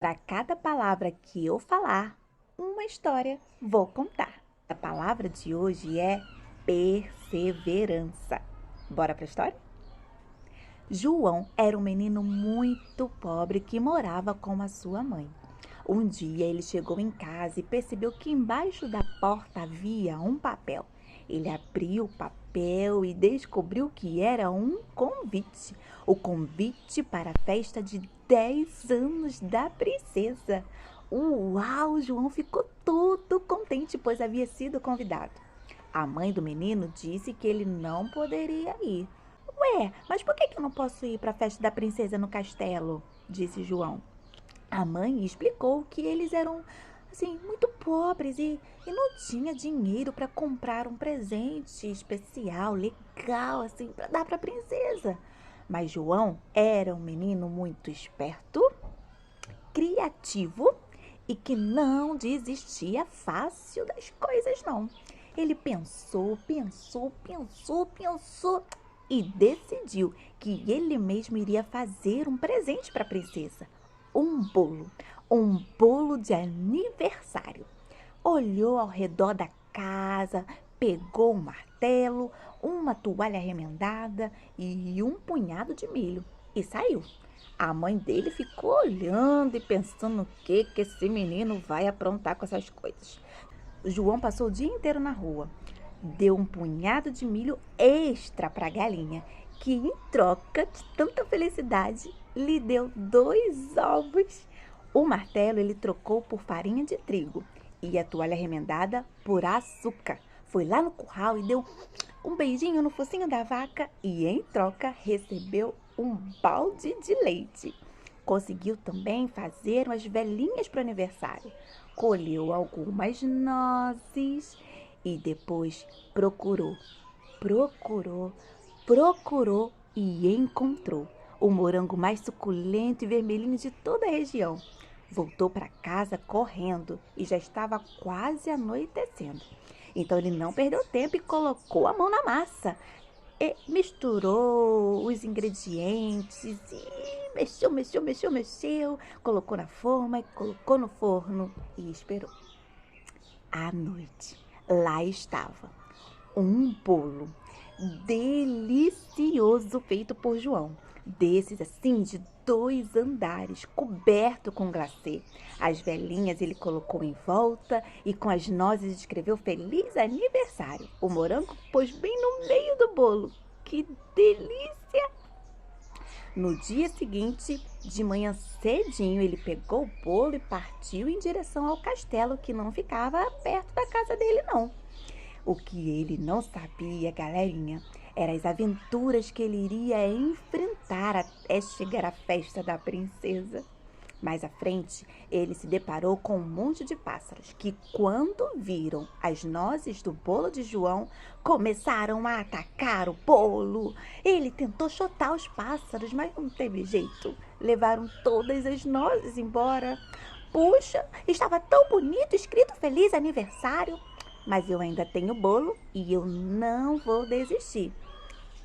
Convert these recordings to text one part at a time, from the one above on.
Para cada palavra que eu falar, uma história vou contar. A palavra de hoje é perseverança. Bora para a história? João era um menino muito pobre que morava com a sua mãe. Um dia ele chegou em casa e percebeu que embaixo da porta havia um papel. Ele abriu o papel e descobriu que era um convite. O convite para a festa de 10 anos da princesa. Uau! João ficou todo contente, pois havia sido convidado. A mãe do menino disse que ele não poderia ir. Ué, mas por que eu não posso ir para a festa da princesa no castelo? Disse João. A mãe explicou que eles eram muito pobres e não tinha dinheiro para comprar um presente especial, legal, para dar para a princesa. Mas João era um menino muito esperto, criativo e que não desistia fácil das coisas, não. Ele pensou e decidiu que ele mesmo iria fazer um presente para a princesa. Um bolo de aniversário. Olhou ao redor da casa, pegou um martelo, uma toalha remendada e um punhado de milho e saiu. A mãe dele ficou olhando e pensando no que esse menino vai aprontar com essas coisas. João passou o dia inteiro na rua. Deu um punhado de milho extra para a galinha, que em troca de tanta felicidade lhe deu 2 ovos. O martelo ele trocou por farinha de trigo e a toalha remendada por açúcar. Foi lá no curral e deu um beijinho no focinho da vaca e em troca recebeu um balde de leite. Conseguiu também fazer umas velhinhas para o aniversário. Colheu algumas nozes e depois procurou, procurou e encontrou o morango mais suculento e vermelhinho de toda a região. Voltou para casa correndo e já estava quase anoitecendo. Então ele não perdeu tempo e colocou a mão na massa. E misturou os ingredientes e mexeu. Colocou na forma e colocou no forno e esperou. À noite, lá estava um bolo delicioso feito por João. Desses assim, de 2 andares, coberto com glacê. As velhinhas ele colocou em volta e com as nozes escreveu Feliz Aniversário. O morango pôs bem no meio do bolo. Que delícia! No dia seguinte, de manhã cedinho, ele pegou o bolo e partiu em direção ao castelo, que não ficava perto da casa dele, não. O que ele não sabia, galerinha, eram as aventuras que ele iria enfrentar até chegar à festa da princesa. Mais à frente, ele se deparou com um monte de pássaros que, quando viram as nozes do bolo de João, começaram a atacar o bolo. Ele tentou chutar os pássaros, mas não teve jeito. Levaram todas as nozes embora. Puxa, estava tão bonito, escrito Feliz Aniversário. Mas eu ainda tenho bolo e eu não vou desistir.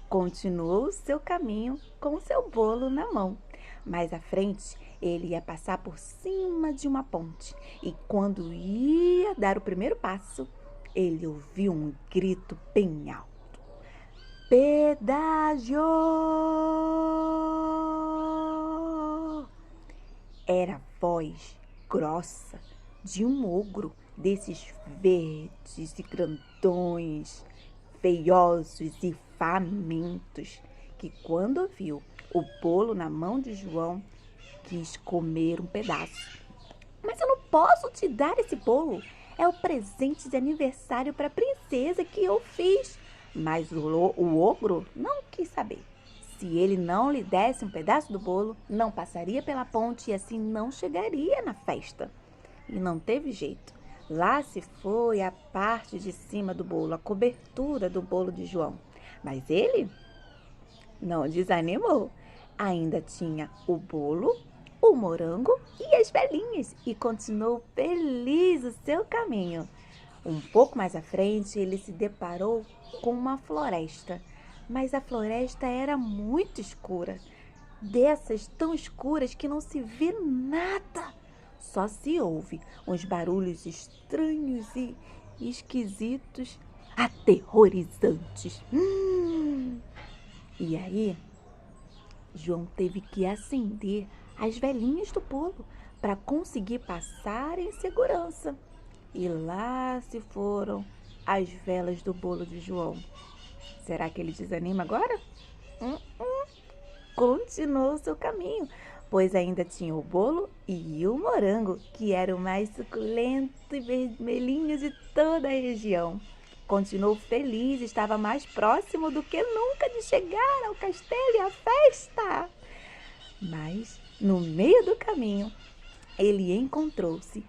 Continuou o seu caminho com o seu bolo na mão. Mais à frente, ele ia passar por cima de uma ponte e quando ia dar o primeiro passo, ele ouviu um grito bem alto. Pedágio! Era a voz grossa de um ogro desses verdes e grandões, feiosos e famintos, que quando viu o bolo na mão de João, quis comer um pedaço. Mas eu não posso te dar esse bolo. É o presente de aniversário para a princesa que eu fiz. Mas o ogro não quis saber. Se ele não lhe desse um pedaço do bolo, não passaria pela ponte e assim não chegaria na festa. E não teve jeito. Lá se foi a parte de cima do bolo, a cobertura do bolo de João. Mas ele não desanimou. Ainda tinha o bolo, o morango e as velhinhas e continuou feliz o seu caminho. Um pouco mais à frente, ele se deparou com uma floresta, mas a floresta era muito escura, dessas tão escuras que não se vê nada. só se ouve uns barulhos estranhos e esquisitos, aterrorizantes. E aí, João teve que acender as velinhas do bolo para conseguir passar em segurança. E lá se foram as velas do bolo de João. Será que ele desanima agora? Continuou seu caminho, pois ainda tinha o bolo e o morango, que era o mais suculento e vermelhinho de toda a região. Continuou feliz, estava mais próximo do que nunca de chegar ao castelo e à festa. Mas, no meio do caminho, ele encontrou-se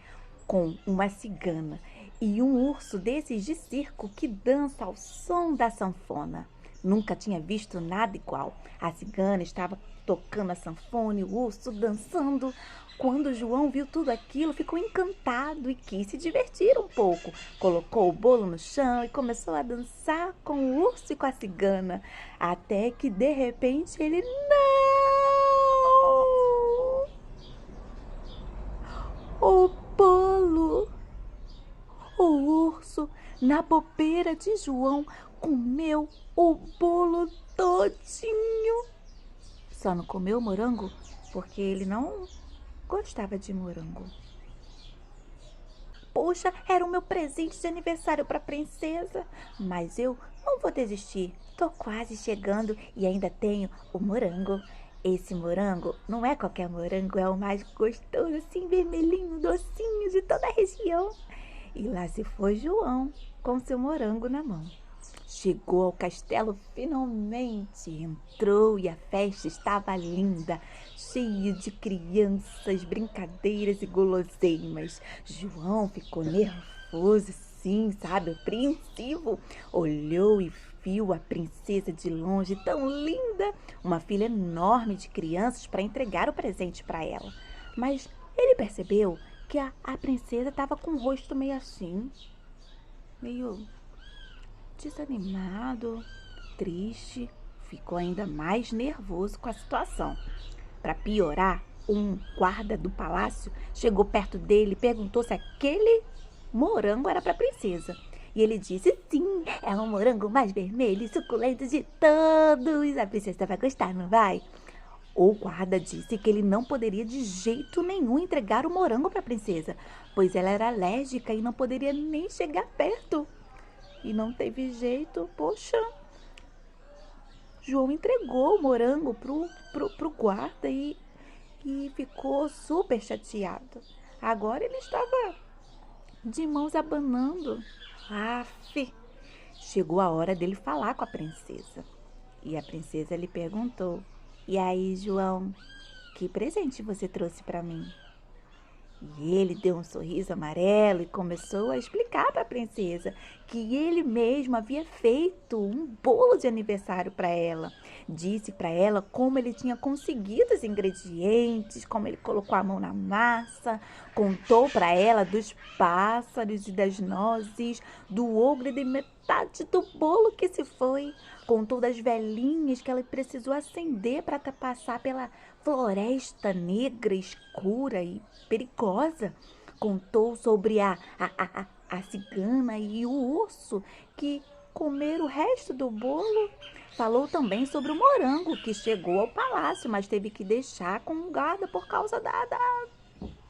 com uma cigana e um urso desses de circo que dança ao som da sanfona. Nunca tinha visto nada igual. A cigana estava tocando a sanfona e o urso dançando. Quando João viu tudo aquilo, ficou encantado e quis se divertir um pouco. Colocou o bolo no chão e começou a dançar com o urso e com a cigana. Até que, de repente, ele... Não! O bolo! O urso, na bobeira de João, comeu o bolo todinho. Só não comeu o morango porque ele não gostava de morango. Poxa, era o meu presente de aniversário para a princesa. Mas eu não vou desistir. Tô quase chegando e ainda tenho o morango. Esse morango não é qualquer morango, é o mais gostoso, assim, vermelhinho, docinho de toda a região. E lá se foi João, com seu morango na mão. Chegou ao castelo finalmente, entrou e a festa estava linda, cheia de crianças, brincadeiras e guloseimas. João ficou nervoso, sim, sabe, apreensivo. Olhou e viu a princesa de longe, tão linda, uma fila enorme de crianças para entregar o presente para ela. Mas ele percebeu que a princesa estava com o rosto meio assim, meio desanimado, triste. Ficou ainda mais nervoso com a situação. Para piorar, um guarda do palácio chegou perto dele e perguntou se aquele morango era para a princesa. E ele disse, sim, é o morango mais vermelho e suculento de todos. A princesa vai gostar, não vai? O guarda disse que ele não poderia de jeito nenhum entregar o morango para a princesa, pois ela era alérgica e não poderia nem chegar perto. E não teve jeito, poxa. João entregou o morango pro guarda e ficou super chateado. Agora ele estava de mãos abanando. Aff, chegou a hora dele falar com a princesa. E a princesa lhe perguntou, e aí, João, que presente você trouxe para mim? E ele deu um sorriso amarelo e começou a explicar para a princesa que ele mesmo havia feito um bolo de aniversário para ela. Disse para ela como ele tinha conseguido os ingredientes, como ele colocou a mão na massa, contou para ela dos pássaros e das nozes, do ogro e de metade do bolo que se foi. Contou das velhinhas que ela precisou acender para passar pela floresta negra, escura e perigosa. Contou sobre a cigana e o urso que comeram o resto do bolo. Falou também sobre o morango que chegou ao palácio, mas teve que deixar com um guarda por causa da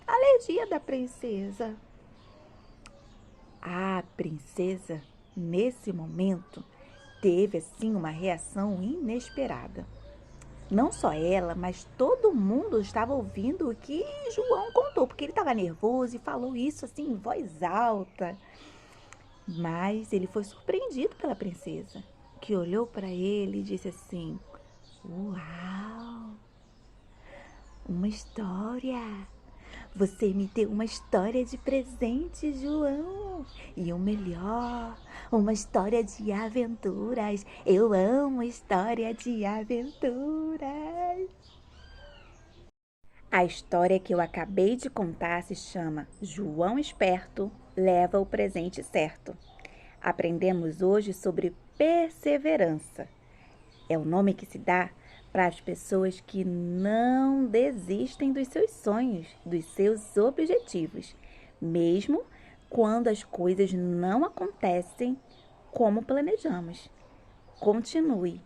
alergia da princesa. A princesa, nesse momento, teve assim uma reação inesperada. Não só ela, mas todo mundo estava ouvindo o que João contou, porque ele estava nervoso e falou isso assim em voz alta. Mas ele foi surpreendido pela princesa, que olhou para ele e disse assim, uau, uma história! Você me deu uma história de presente, João. E o melhor, uma história de aventuras. Eu amo história de aventuras. A história que eu acabei de contar se chama João Esperto leva o presente certo. Aprendemos hoje sobre perseverança. É o nome que se dá para as pessoas que não desistem dos seus sonhos, dos seus objetivos, mesmo quando as coisas não acontecem como planejamos. Continue,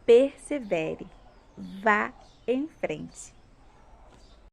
persevere, vá em frente.